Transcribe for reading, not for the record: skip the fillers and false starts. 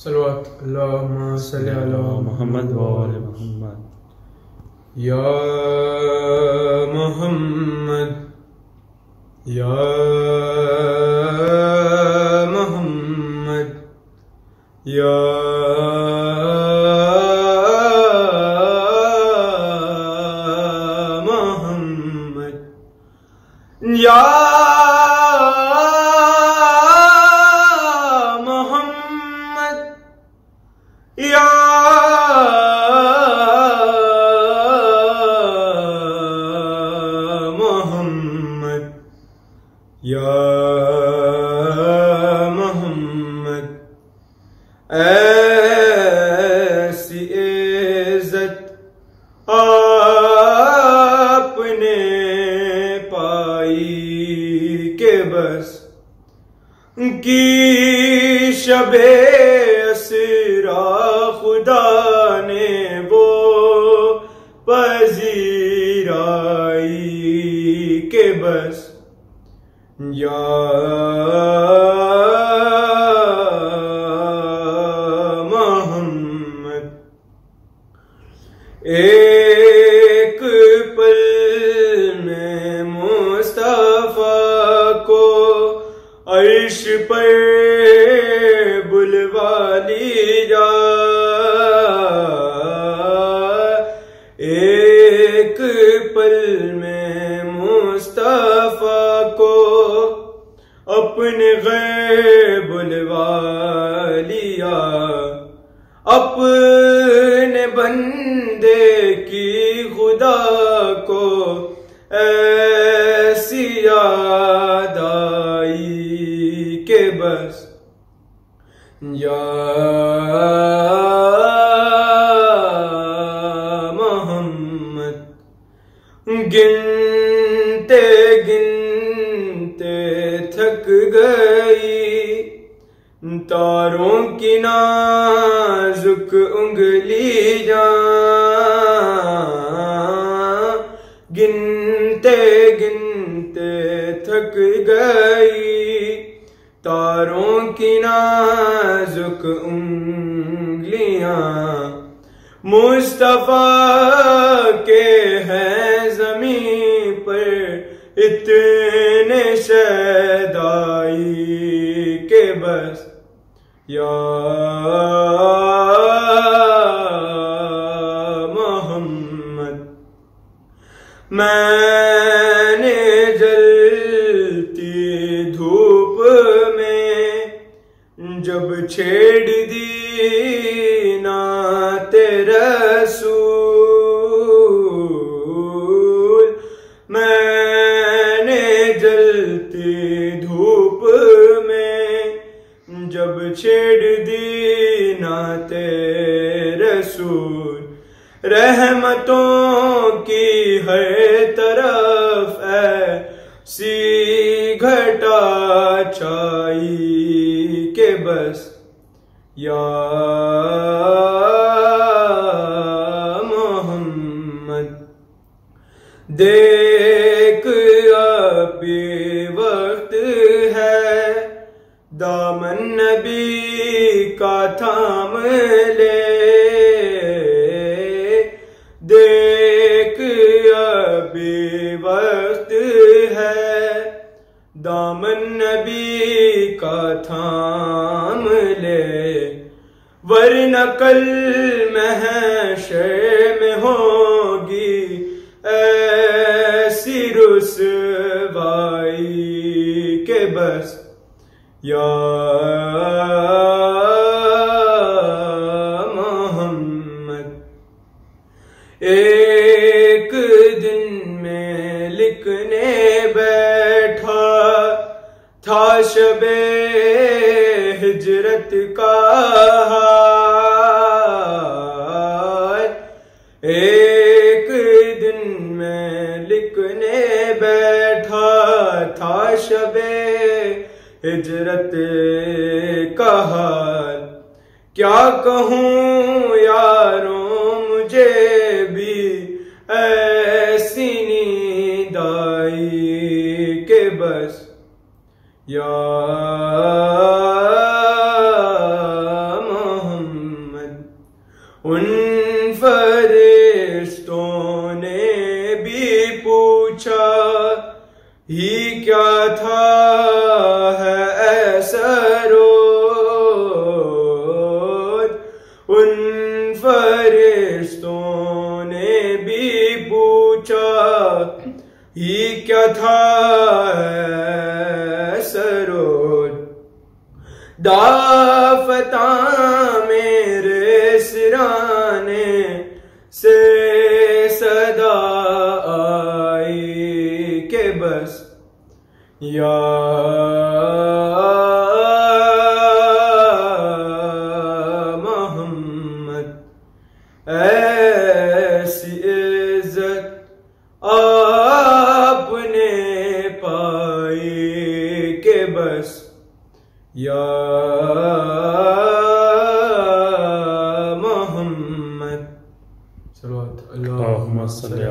सल्लल्लाहु अला मोहम्मद व आले मोहम्मद। या मोहम्मद या मोहम्मद या मोहम्मद या या मोहम्मद या मोहम्मद। ऐसी इज्जत आपने पाई के बस की शबे असरा खुदा ने वो पजीराई के बस। या मोहम्मद एक पल में मुस्तफा को अर्श पर बुलवा लीजा। एक पल में मुस्तफा को अपने घर बुलवा लिया। अपने बंदे की खुदा को ऐसी याद आई के बस। या मोहम्मद गिनते गिनते थक गई तारों की नाजुक उंगली जा। गिनते गिनते थक गई तारों की नाजुक उंगलियां। मुस्तफा के हैं ज़मीं पर इतने शैदाई के बस। या मोहम्मद मैंने जलती धूप में जब छेड़ दी नात रसूल। मैंने जलती धूप में जब छेड़ दी नात रसूल। रहमतों की हर तरफ ऐसी घटा छाई के बस। या मोहम्मद देख अभी वक्त है दामन नबी का थाम ले। देख अभी वक्त है दामन नबी का थाम ले। वरना कल महशर में होगी ऐसी रुसवाई के बस। या मोहम्मद एक दिन में लिखने बैठा था शबे हिजरत का हाल। एक दिन में लिखने बैठा था शबे हिजरत का हाल। क्या कहूँ यारों मुझे भी ऐसी नींद आई के बस। या था है ऐसा रोज, उन फरिश्तों ने भी पूछा ही क्या था ऐसा रोज। दाफता मेरे सिराने से सदा आई के बस या मोहम्मद, ऐसी इज्जत आपने पाई के बस या मोहम्मद। अल्लाहुम्मा सल्ली